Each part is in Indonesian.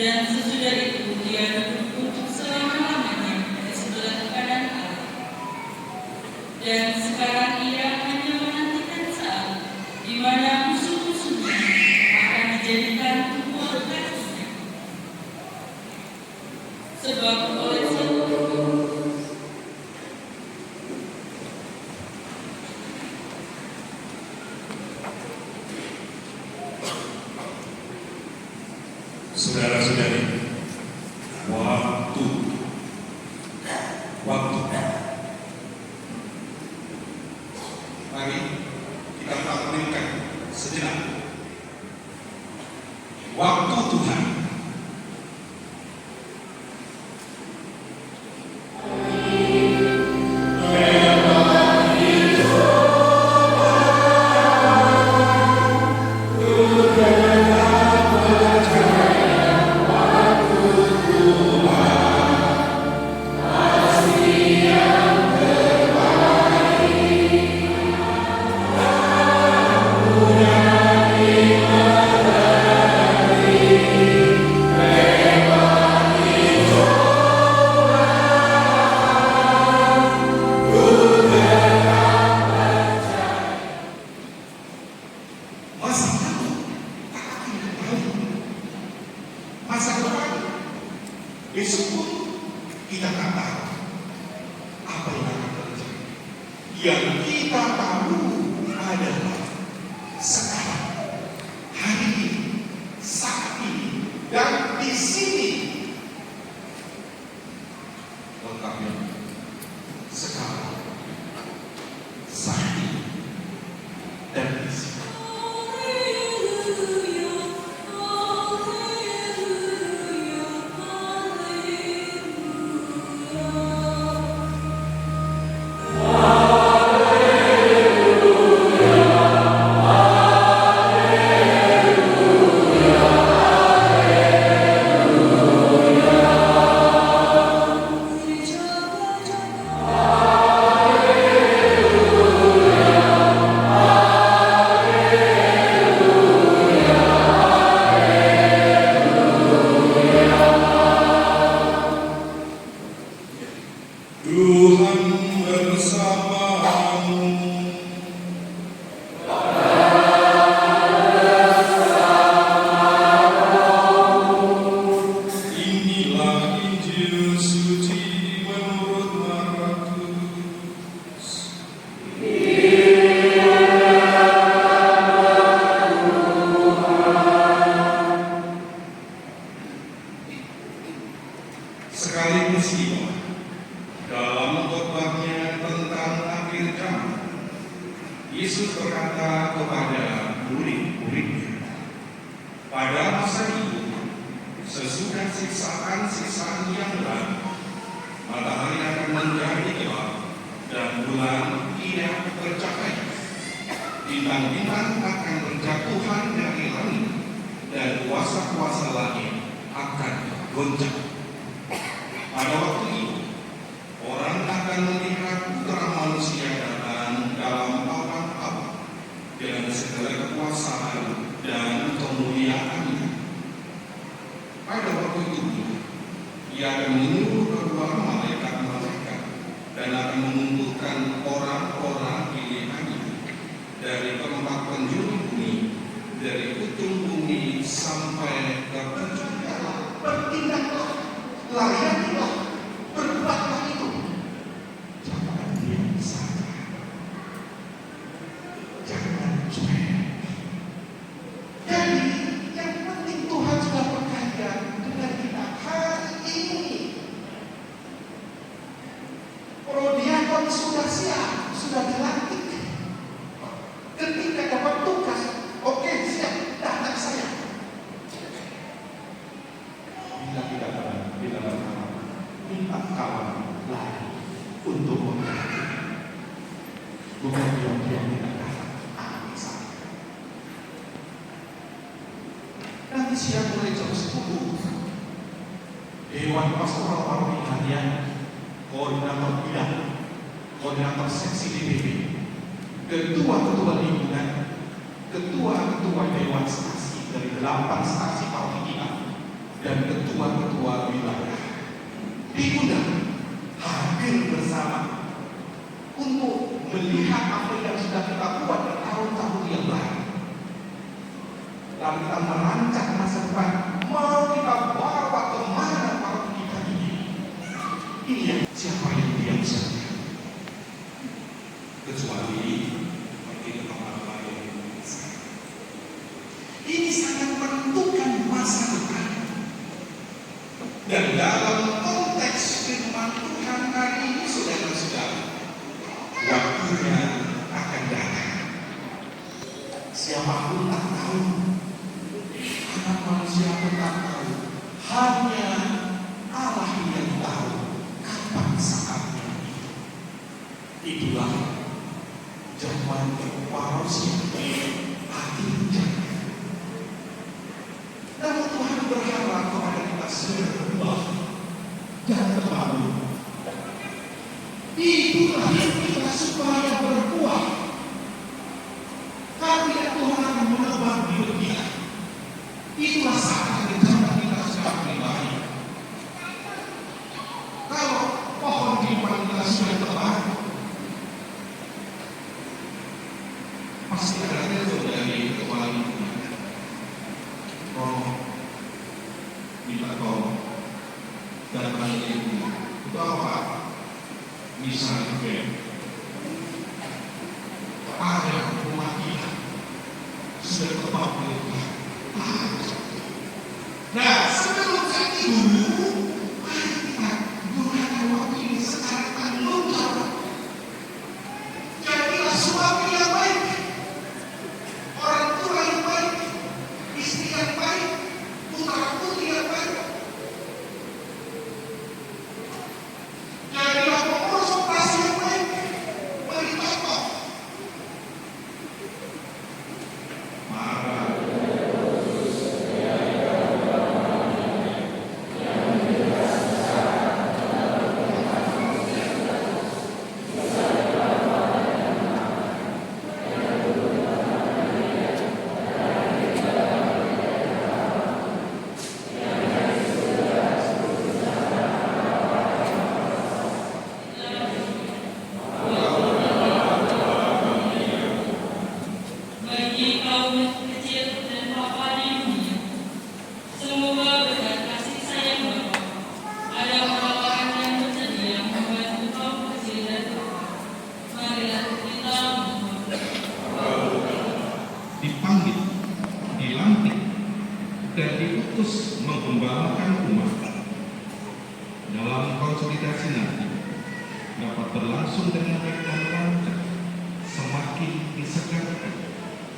Dan sesudah itu dia duduk untuk selama-lamanya di sebelah kanan Allah. Dan sekarang ia hanya menantikan saat di mana musuh-musuhnya akan dijadikan tubuh kakinya. Sebab oleh saudara-saudari, waktu. Mari kita tampilkan sejenak waktu Tuhan. Masa depan besok pun kita tak tahu apa yang akan terjadi. Yang kita tahu adalah sekarang, hari ini, saat ini, dan di sini. Lengkapnya sekarang, saat ini, dan di sini. Tuhan bersamamu. Inilah Injil suci menurut Markus. Sekali peristiwa dalam khotbahnya tentang akhir zaman, Yesus berkata kepada murid-muridnya, pada masa itu, sesudah siksaan-siksaan yang lalu, matahari akan menjadi gelap dan bulan tidak bercahaya. Bintang-bintang akan berjatuhan dari langit dan kuasa-kuasa langit akan goncang. Pada waktu itu, orang akan melihat Putra Manusia datang dalam awan-awan dengan segala kekuasaan dan kemuliaannya. Pada waktu itu, ia akan menyuruh kedua malaikat-malaikat dan akan mengumpulkan orang-orang pilihannya dari tempat penjuru bumi, dari ujung bumi sampai ke penjuru darat. Bertindaklah, layanilah, berbuatlah itu. Jangan diam saja. Jangan cuek. Jadi yang penting Tuhan sudah berkarya dengan kita hari ini. Prodiakon sudah siap, sudah dilantik. Ketika dapat tugas, oke, siap, datang saya. Bila tidak dapat, minta kawan lain untuk memperhatikan. Bukan diam-diam tidak datang, ambil saja. Nanti siang mulai jam 10, Dewan Pastoral Parohanian, Koordinator Bidang, Koordinator Seksi DPP, Ketua-Ketua Lingkungan, Ketua-Ketua Dewan Stasi dari 8 stasi parohanian dan ketua-ketua wilayah diundang hadir bersama untuk melihat apa yang sudah kita buat bertahun-tahun yang lalu. Lalu kita merancang masa depan, mau kita bawa kemana waktu kita ini. Ini yang siapa yang diam saja. Kecuali pergi ke tempat lain. Ini sangat menentukan masa depan. Dan dalam konteks firman Tuhan hari ini, saudara-saudara, waktunya akan datang. Siapapun tak tahu, anak manusia pun tak tahu, hanya Allah yang tahu kapan saatnya. Itulah zaman parusia akhirnya. Namun Tuhan berharap kepada kita semua, jangan terlalu. Itulah yang kita supaya berbuah. Tapi Tuhan akan menebang hidup kita. Itulah saat yang kita sedang pribadi. Kalau pohon kehidupan kita sudah tebang, pasti ada dari kepala lingkungan. Minta tolong dan banyak itu apa? Misalnya ada rumah kita sudah tepat milik. Nah, sebelum jadi dulu, mari kita gunakan waktu ini secara tanggung jawab. Jadilah suami yang baik, orang tua yang baik, istri yang baik, putra putri yang baik. Jadilah pengurus operasi yang baik, beri contoh. Bagi kaum kecil dan papa di dunia, semoga berkat kasih sayang Bapa, ada orang-orang yang bersedia membantu kaum kecil dan papa. Marilah kita mohon. Dipanggil, dilantik, dan diutus mengembangkan umat. Dalam konsolidasi nanti dapat berlangsung dengan baik dan lancar, semakin disegarkan,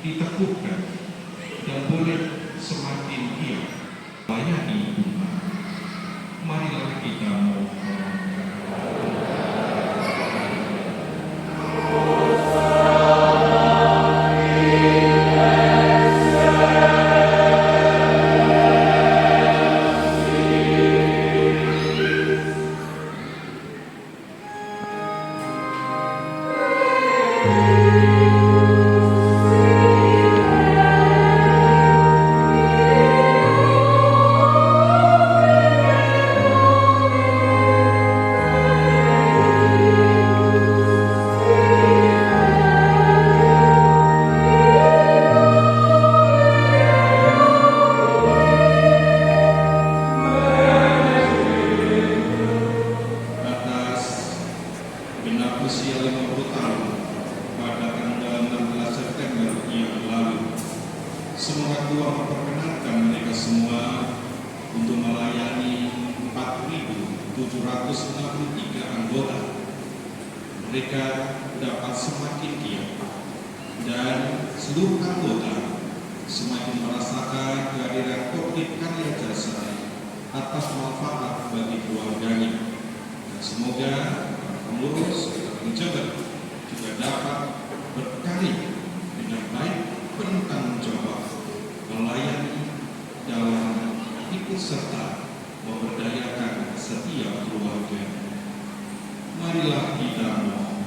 diteguhkan, dan boleh semakin giat layani umat. Marilah kita mohon. Usia 50 tahun pada tanggal 16 September yang lalu. Semoga Tuhan memperkenankan mereka semua untuk melayani 4.763 anggota. Mereka dapat semakin giat dan seluruh anggota semakin merasakan kehadiran Korbit karya jasa atas manfaat bagi keluarganya. Dan semoga pengurus penjabat juga dapat berkarya dengan baik, bertanggung jawab, melayani dalam ikut serta memberdayakan setiap keluarga. Marilah kita mohon.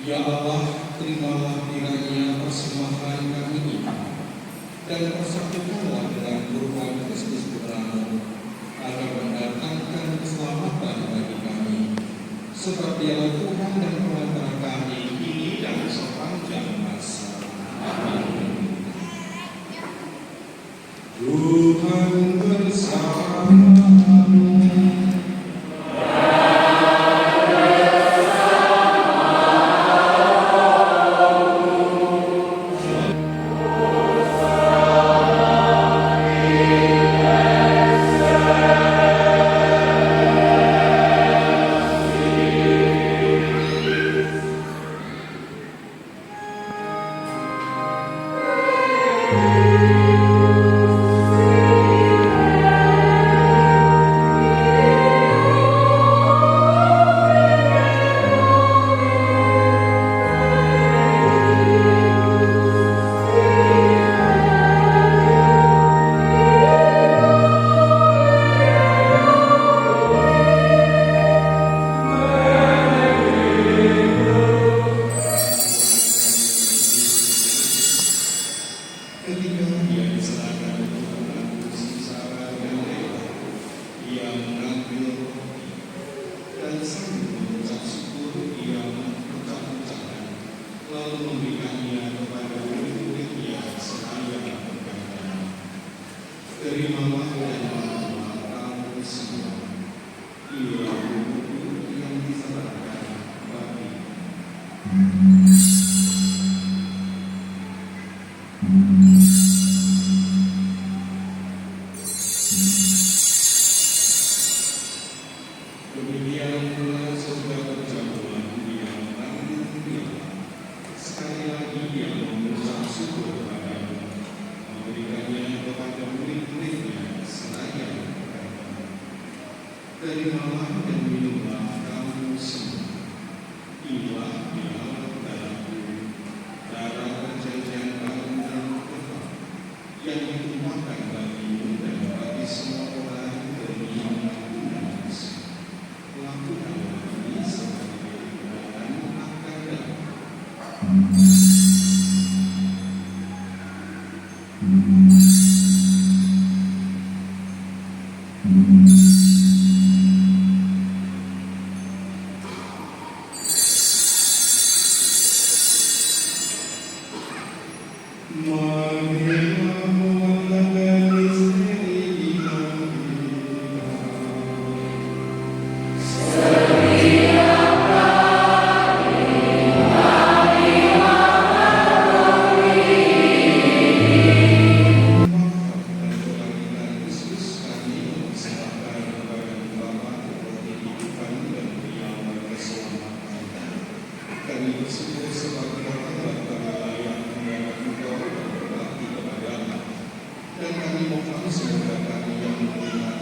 Ya Allah, terimalah kiranya persembahan kami ini dan persatukanlah dengan kurban Kristus putra-Mu agar mendatangkan keselamatan bagi kami. Sebab Dialah Tuhan dan Pengantar kami kini dan sepanjang masa. Amin. Tuhan bersamamu. Ketika dia diserahkan untuk menanggung sengsara dan rela, ia mengambil roti dan sambil mengucap syukur ia mengucap-ucapkan, lalu memberikannya kepada murid-muridnya seraya berkata, "Terimalah dan makanlah kamu semua, inilah tubuhku yang diserahkan bagi." Demikian pula surga berjamuan dia mengambil piala. Sekali lagi dia mengucap syukur padamu, memberikannya kepada murid-muridnya seraya berkata, "Terimalah dan minumlah kamu semua, inilah piala darahku, darah perjanjian baru dan kekal, yang ditumpahkan bagimu dan bagi semua orang demi ampun. Lakukanlah ini sebagai peringatan akan datang." Marilah mengatakan misteri iman kita. Kami bersyukur sebab Tuhan kami layak mendapat Engkau dan berbakti kepada-Mu, dan kami mohon semoga kami yang mendengar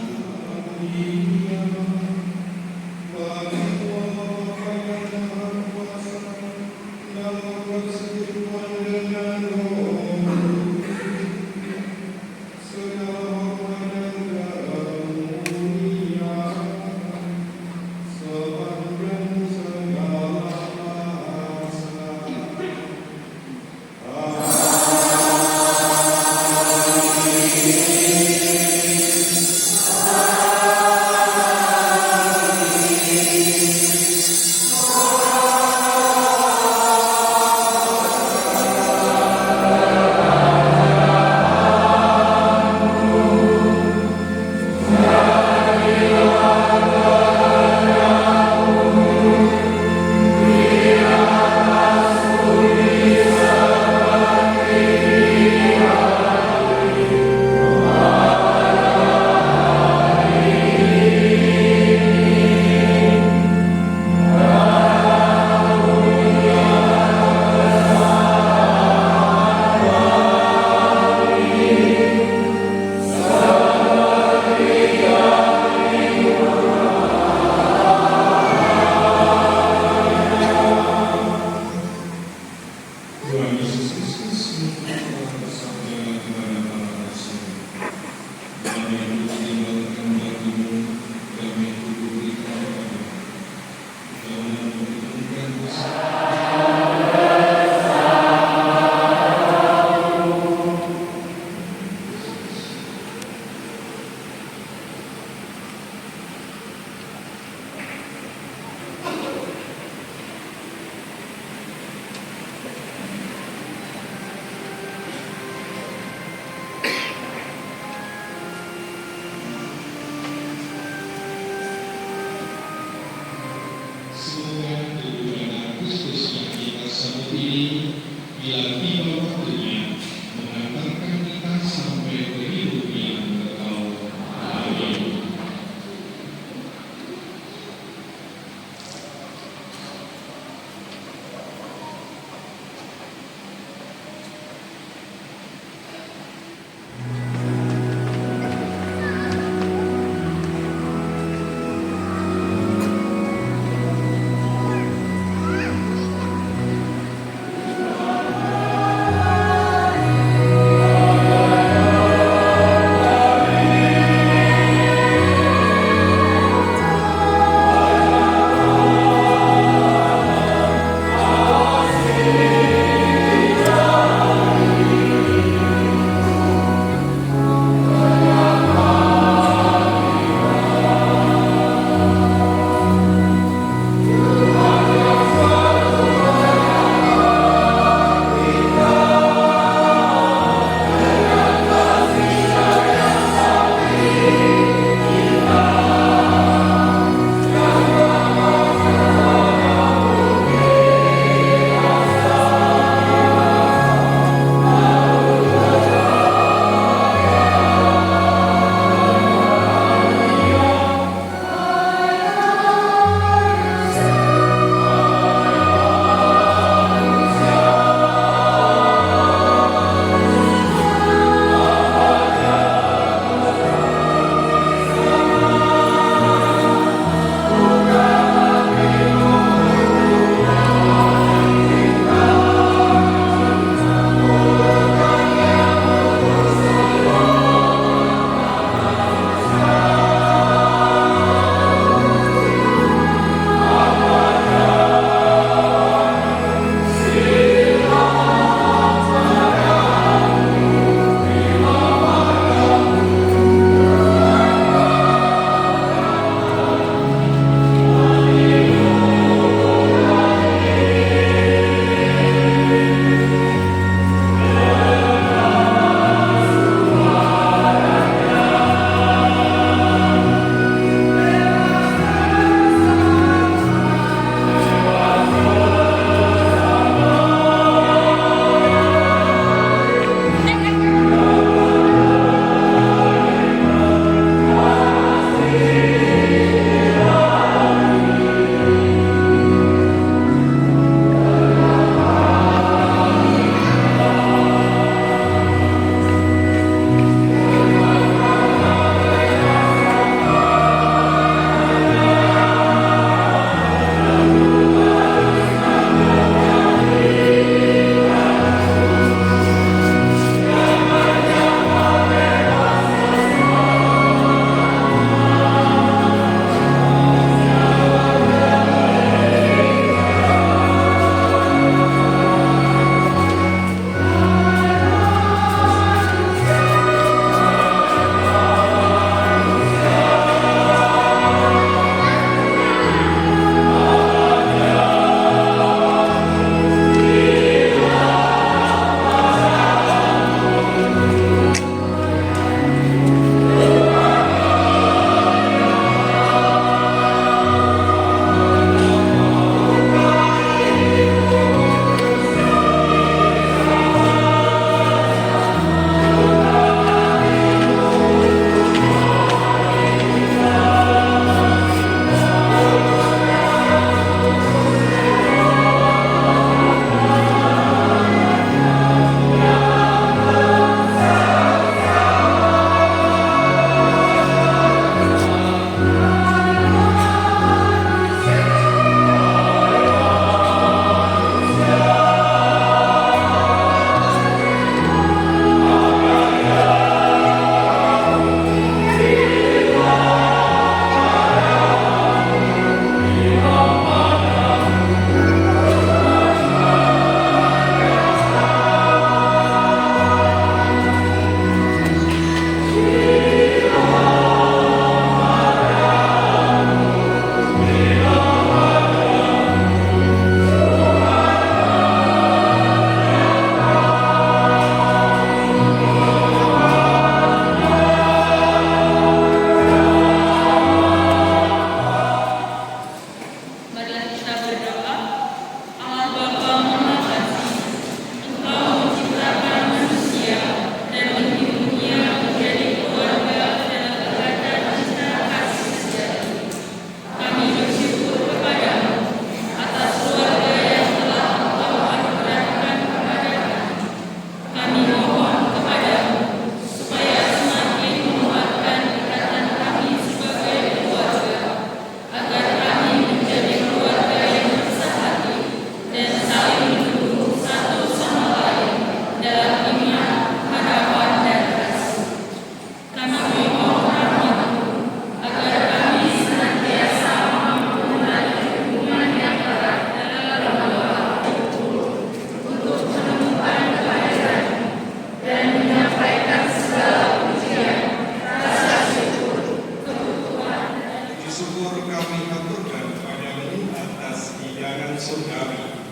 syukur kami aturkan kepadamu atas hidangan surgawi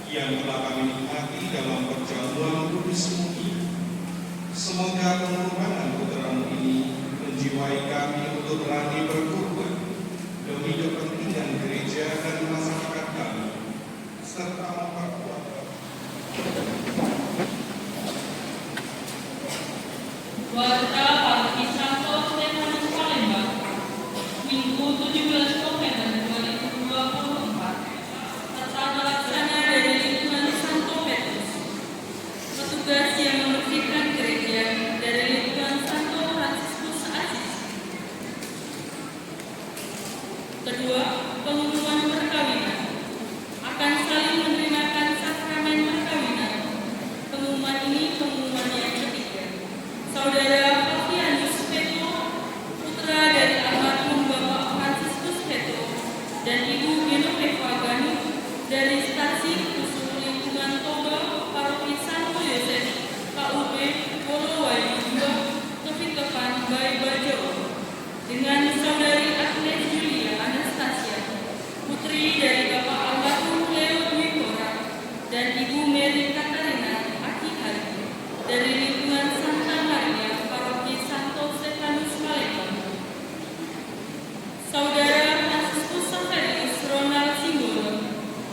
yang telah kami nikmati dalam perjamuan kudus-Mu ini. Semoga pengorbanan putra-Mu ini menjiwai kami untuk berani berkorban demi kepentingan gereja dan masyarakat kami, serta memperkuat Warta Paroki Santo Stefanus Palembang, Minggu 17 November 2024, tata pelaksana dari lingkungan Santo Petrus, petugas yang membersihkan gereja dari lingkungan Santo Fransiskus Asis. Kedua, pengumuman perkawinan akan saling menerima sakramen perkawinan. Pengumuman ini pengumuman yang ketiga. Saudara Fabianus Peto, putra dari almarhum Bapak Fransiskus Peto dan Ibu Genoveva Ganu dari stasi usul lingkungan Toba Paroki Santo Yosef KUP Polowali 2 Kepikepan Bay Bajo, dengan saudari Agnes Julia Anastasia, putri dari Bapak almarhum Leo Dwi Kora dan Ibu Mary Katarina Akihari dari lingkungan Santa Maria Paroki Santo Stefanus Palembang. Saudara Fransiskus Saverius Ronald Singgolo,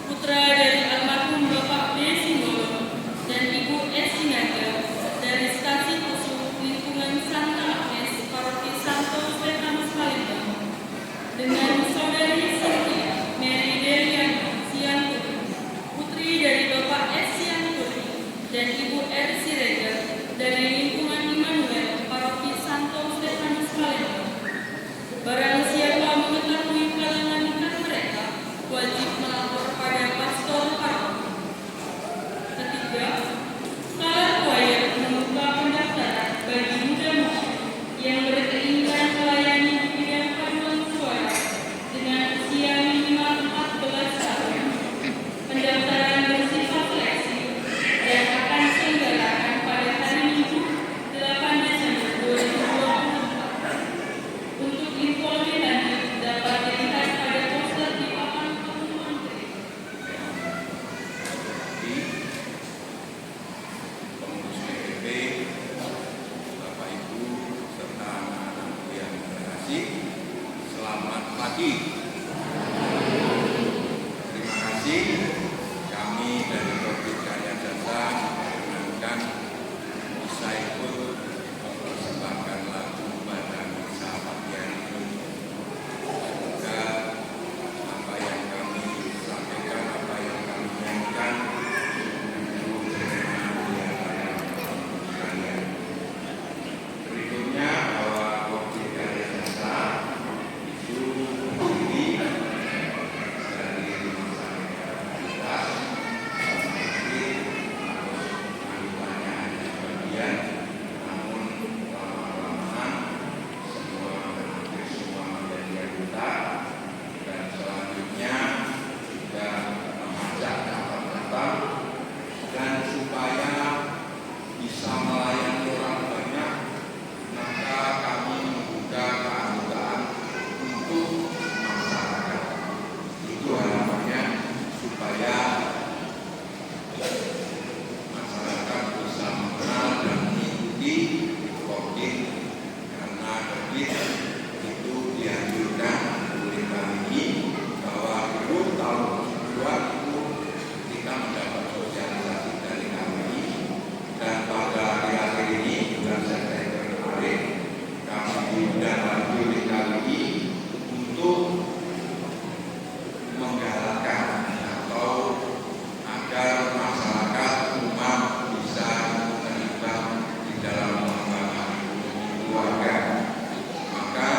putra dari almarhum Bapak B. Singgolo dan Ibu S. Sinaga dari stasi usul lingkungan Santa Agnes Paroki Santo Stefanus Palembang, dengan saudari Cynthia Mary Deliana Siangkuri, putri dari Bapak S. Siangkuri dan Ibu R. Siregar dari lingkungan Immanuel Paroki Santo Stefanus Palembang. Barang siapa mengetahui kalangan nikah mereka, wajib melapor pada pastor paroki. Ketiga, Kalar Choir membuka pendaftaran bagi muda-mudi yang berkeinginan melayani di bidang paduan suara dengan usia minimal 14 tahun. Pendaftaran bersifat seleksi dan akan diselenggarakan pada hari Minggu 8 Desember 2024. Untuk info lebih lanjut dapat dilihat pada poster di papan pengumuman gereja. Pengurus PPP, Bapak Ibu serta anak-anakku yang terkasih, selamat pagi. Terima kasih kami dari Provinsi Karya Jasa menyenangkan bisa ikut mempersembahkan lagu pada misa pagi hari ini. Semoga apa yang kami sampaikan, apa yang kami nyanyikan berikutnya bahwa Provinsi Karya Jasa itu terdiri dari masyarakat kita, anggotanya hanya sebagian, namun lama-kelamaan hampir semua menjadi anggota, dan selanjutnya juga mengajak datang dan supaya bisa melayani orang banyak, maka kami membuka keanggotaan untuk masyarakat. Itu harapannya supaya masyarakat bisa mengenal dan mengikuti Kodim, karena Kodim itu dianjurkan oleh kami ini bahwa dulu tahun 2002 itu kita mendapat sosialisasi dari kami, dan pada akhir-akhir ini bulan September kemarin kami diundang lagi oleh kami untuk menggalakkan atau agar masyarakat umat bisa terlibat di dalam pengembangan ekonomi keluarga. Maka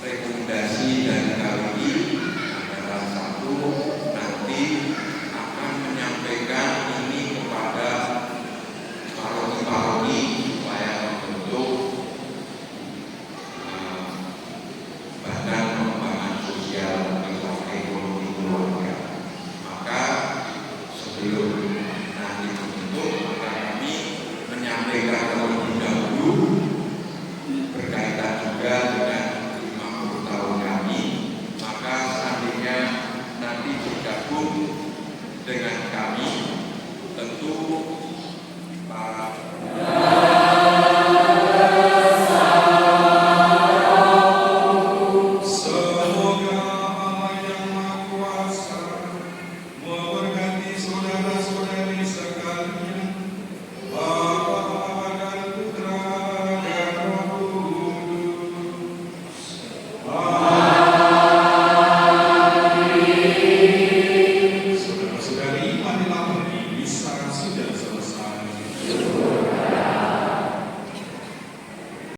rekomendasi dari kami adalah satu,